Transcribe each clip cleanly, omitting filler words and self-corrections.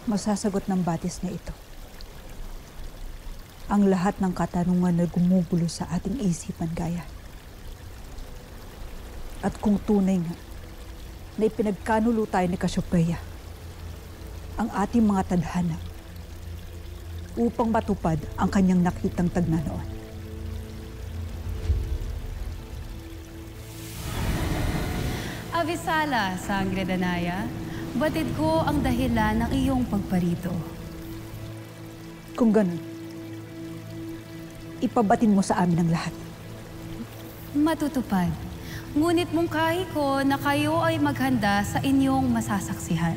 Masasagot ng batis na ito ang lahat ng katanungan na gumugulo sa ating isipan, Gaia. At kung tunay nga na ipinagkanulo tayo ni Cassiopeia ang ating mga tadhana upang matupad ang kanyang nakitang tagna noon. Avisala, Sangre Danaya, batid ko ang dahilan ng iyong pagparito. Kung ganun, ipabatin mo sa amin ang lahat. Matutupad. Ngunit mungkahi ko na kayo ay maghanda sa inyong masasaksihan.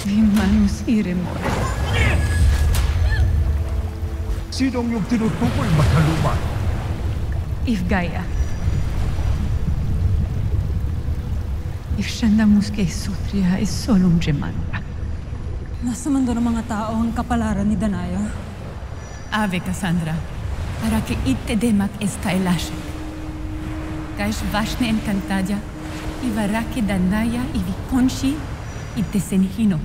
Vimanus iremore. Sinong yung tinutukoy, Mataluman? If Gaia. If Shandamus kay Sutria is solum gemanta. Nasa mundo ng mga tao ang kapalaran ni Danaya. Ave Cassandra, para que itte demak esta elashe. Kaish vashne encantadia, ivarake Danaya iviconchi itte senhino.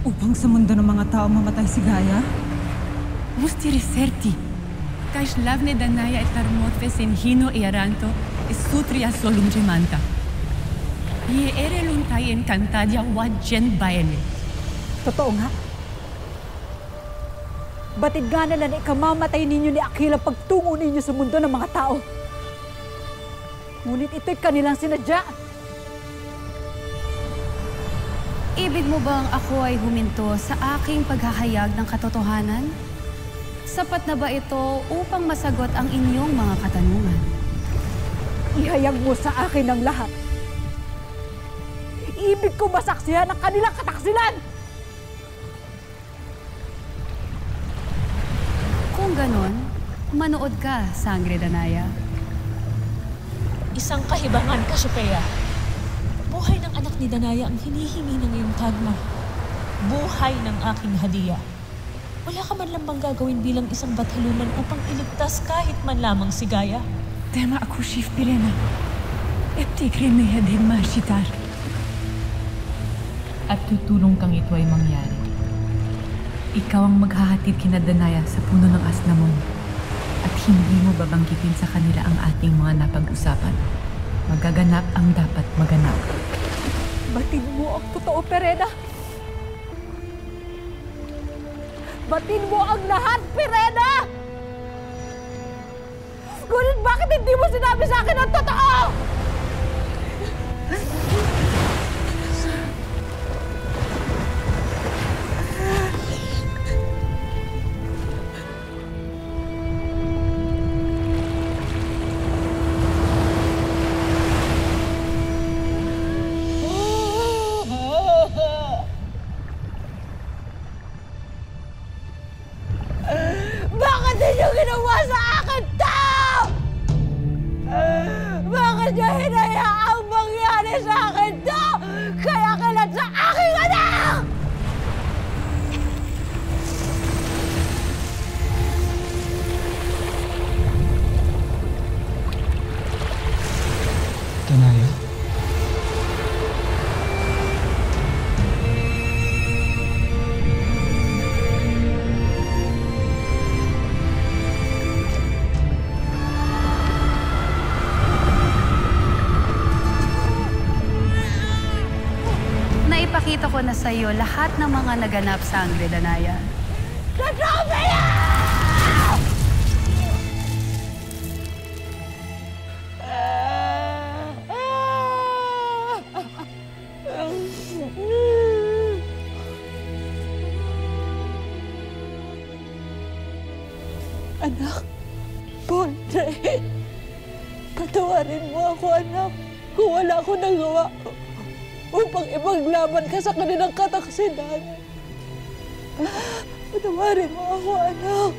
Upang sa mundo ng mga tao mamatay si Gaia? Musti reserti. Kaish lavne Danaya et armotve senhino e aranto e Sutria solum gemanta. Ie ere luntay encantadia wajen baele. Totoo nga. Batid nga nila na ikamamatay ninyo ni Aquila pagtungo ninyo sa mundo ng mga tao. Ngunit ito'y kanilang sinadya. Ibig mo bang ako ay huminto sa aking paghahayag ng katotohanan? Sapat na ba ito upang masagot ang inyong mga katanungan? Ihayag mo sa akin ang lahat. Ibig ko masaksihan ang kanilang kataksilan! Kung ganon, manood ka, Sangre Danaya. Isang kahibangan, Cassiopeia. Buhay ng anak ni Danaya ang hinihingi ng iyong kagma. Buhay ng aking hadiya. Wala ka man lang bang gagawin bilang isang bathaluman upang iligtas kahit man lamang si Gaia? Tema ako shif pirena. Eptikre me hadin mashitar. At tutulong kang ito ay mangyari. Ikaw ang maghahatid kina Danaya sa puno ng Asnamon. At hindi mo babanggitin sa kanila ang ating mga napag-usapan. Magaganap ang dapat maganap. Batid mo ang totoo, Perena! Batid mo ang lahat, Perena! Ngunit bakit hindi mo sinabi sa akin ang totoo? Bakit ninyo ginawa sa akin to? Bakit niyo hinayaang mangyari sa akin to? Kaya kalat sa aking anak! Danaya? Naipakita ko na sa iyo lahat ng mga naganap, Sangre Danaya. Cassiopeia! Anak, Ponte, patawarin mo ako, anak, kung wala ako nagawa upang ipaglaban ka sa kanilang kataksilan. Patawarin mo ako, anak.